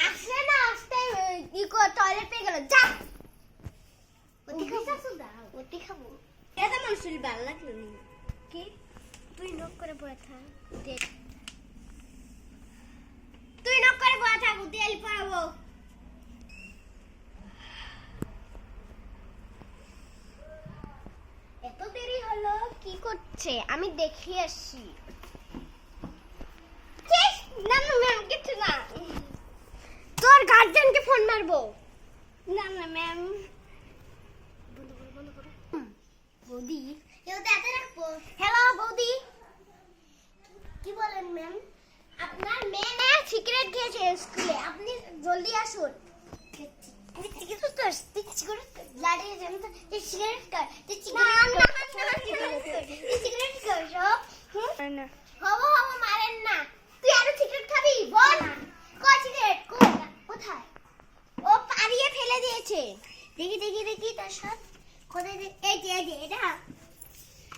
আসলে না আসতে টয়লেট পেয়ে গেল যা ওটি খাবো এটা আমার শরীর ভালো লাগলো না কি তুই নক করে বসে থাক তুই নক করে বসে থাক তেল পাবো এত দেরি হলো কি করছে আমি দেখি আসি না না ম্যাম কিছু না তোর গার্জিয়ানকে ফোন মারবো না না ম্যাম বৌদি এতে রাখবো হ্যালো বৌদি কি বলেন ম্যাম আপনার মেয়ে না সিগারেট খেয়েছে স্কুলে আপনি জলদি আসুন দেখি দেখি দেখি তার সাথে কোথায় এই যে এটা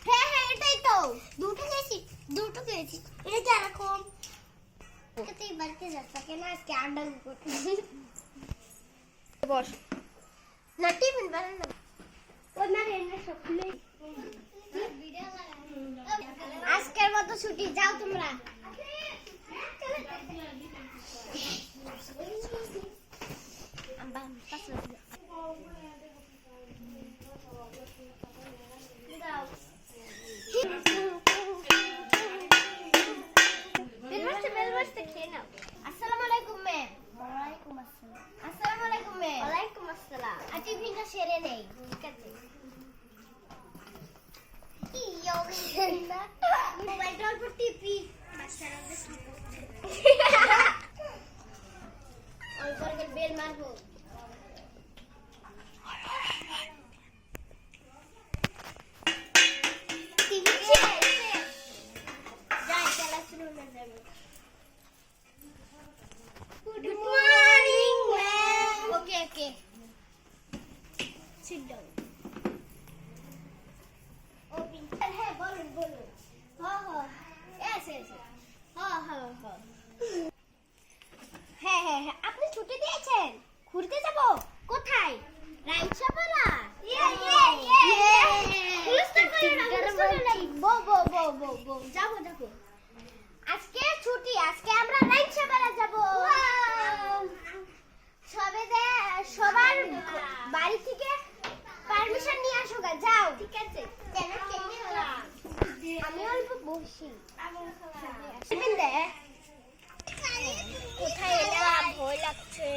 হ্যাঁ হ্যাঁ এটাই তো দুটো খেয়েছি এটা কি এরকম তুই বাড়িতে যাস কেন আজকে আড্ডা করতে বস না টিফিন বানানো ওর না রেন্না সব খুলে আজকের মতো ছুটি যাও তোমরা সেরে নেই ঠিক আছে মোবাইলটা অল্প টিপি অল্প করে বেল মারবো Good morning, ma'am. Okay. Sit down. Open. Hey, bolun. Yes. হ্যাঁ আপনি ছুটি দিয়েছেন ঘুরতে যাব কোথায় রাইচাপাড়া যাবো আজকে ছুটি আজকে আমরা রাইচাপাড়া যাব সবার বাড়ি থেকে পারমিশন নিয়ে আসো যাও ঠিক আছে আমি অল্প বসি কোথায় এলাম ভয় লাগছে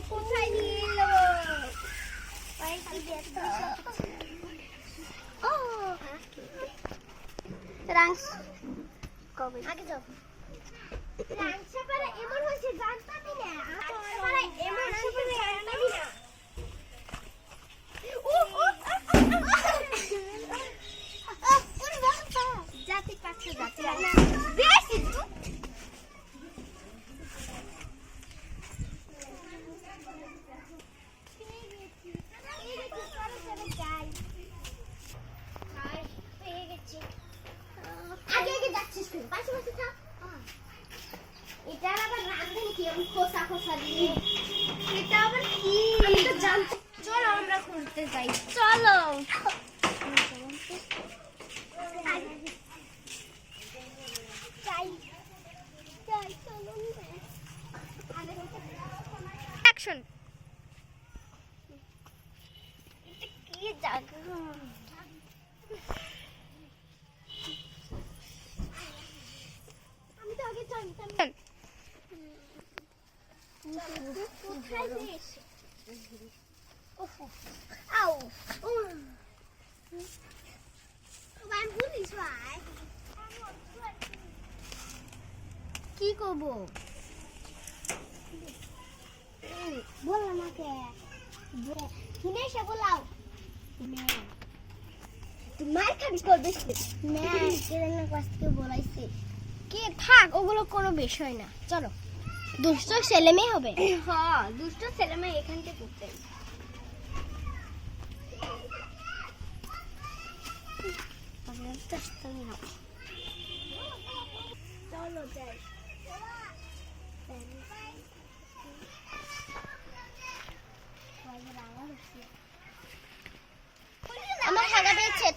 কোথায় নিয়ে এলো আগে যাও রাংসাপাড়া এমন হয়েছে জানতামই না রাংসাপাড়া এমন হয়েছে জানতামই না জাতি পাচ্ছে বেশি আগে যাচ্ছিস তুই পাশে থাক এটা আবার রাঁধুনি কি আমি খোসা দিয়ে এটা আবার কি আমি তো জানতে চলো আমরা ঘুরতে যাই চলো চলো অ্যাকশন এটা কি জায়গা কি করবো বল আমাকে কিনে এসে বলাও মার খাবি করবে না কেরানা কাছ থেকে বলাইছে কে থাক ওগুলো কোনো বিষয় না চলো দুষ্ট ছেলে মেয়ে হবে হ্যাঁ দুষ্ট ছেলে মেয়ে এখান থেকে করতে চলো যাই আমার হাগা পেয়েছে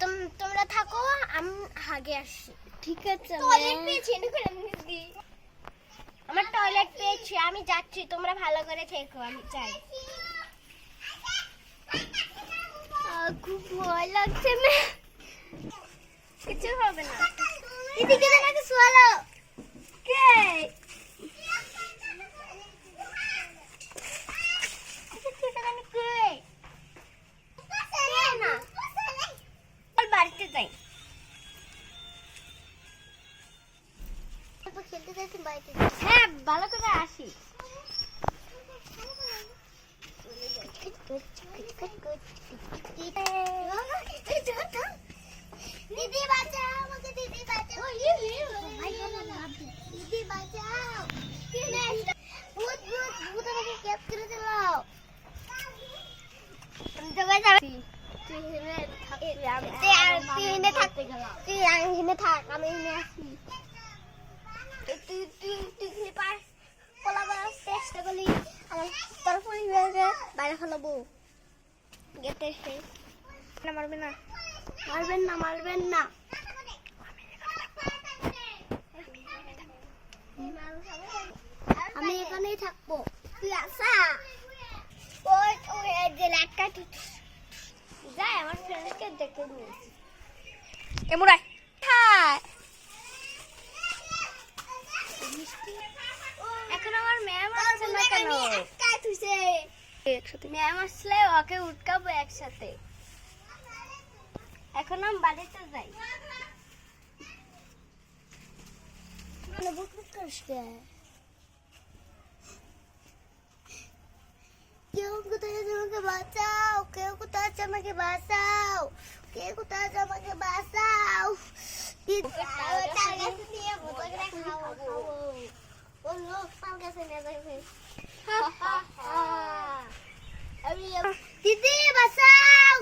তোমরা থাকো আমি হাগে আসি ঠিক আছে টয়লেট পেয়েছি আমার টয়লেট পেয়েছি আমি যাচ্ছি তোমরা ভালো করে থেকো আমি চাই খুব ভয় লাগছে না কিছু হবে না এদিকে আমাকে শোয়ালো কে বাড়িতে যাই খেলতে যাচ্ছি বাড়িতে হ্যাঁ ভালো করে আসি দিদি বাঁচাও আমাকে দিদি বাঁচাও দিদি বাঁচাও ভূত ভূত ভূত আমাকে ক্যাপ করে দিল আমি তো যাচ্ছি আমি চেষ্টা করলি আমার তোর বাইরে ফেলাবো গেটে মারবেন না মারবেন না মারবেন না আমি এখানেই থাকবো তুই আসা ওই যে লাটকা যাই আমার ফ্রেন্ডকে দেখে নিয়েছি এমুরাই এখন আমার ম্যাম আসছে না কেন একসাথে ম্যাম আসলে ওকে উঠকাবো একসাথে এখন আমি বাড়িতে যাই কেউ কোথায় আছে আমাকে বাঁচাও কেউ কোথায় আছে আমাকে বাঁচাও কে কোথায় আছে আমাকে বাঁচাও দিদি বাঁচাও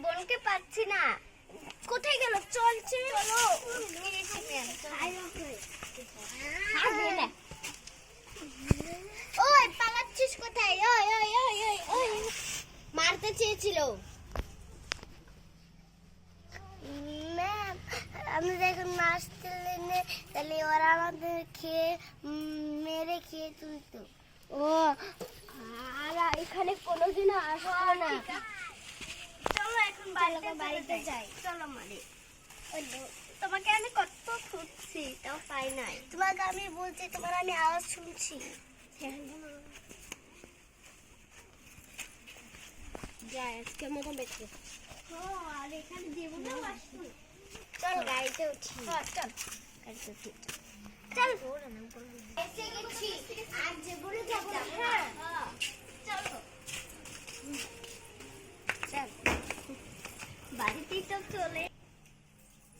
বোনকে পাচ্ছি না কোথায় গেল চলছে ওই পালাচ্ছিস কোথায় ওই ওই ওই ওই ওই মারতে চেয়েছিল ম্যাম আমি যখন নাচতে তাহলে ওরা আমাদের খেয়ে মেরে খেয়ে তুলতো ও আর এখানে কোনোদিনও আসবে না চলো এখন বাড়িতে যাই চলো মানে তোমাকে আমি কত খুঁজছি তাও পাই নাই তোমাকে আমি বলছি তোমার আমি আওয়াজ শুনছি যাই আজকের মতো বেঁচে আর এখানে দেবো না চল গাড়িতে উঠি চল গাড়িতে উঠি চল এসে গেছি আর জীবনে যাবো না হ্যাঁ চলো চল বাড়িতেই তো চলে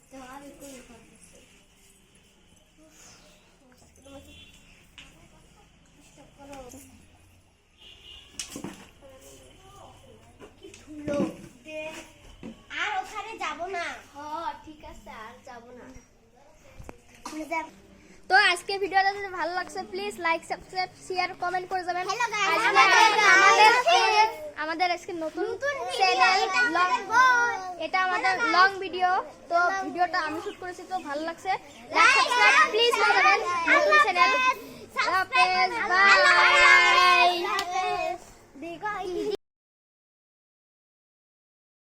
তো আমি কোন করতেছি কি ধুলো আর ওখানে যাব না হ্যাঁ ঠিক আছে আর যাব না তো আজকে ভিডিওটা যদি ভালো লাগছে please like subscribe share comment করে যাবেন আমাদের আজকে নতুন চ্যানেল এটা আমাদের লং ভিডিও তো ভিডিওটা আমি শুট করেছি তো ভালো লাগছে লাইক সাবস্ক্রাইব প্লিজ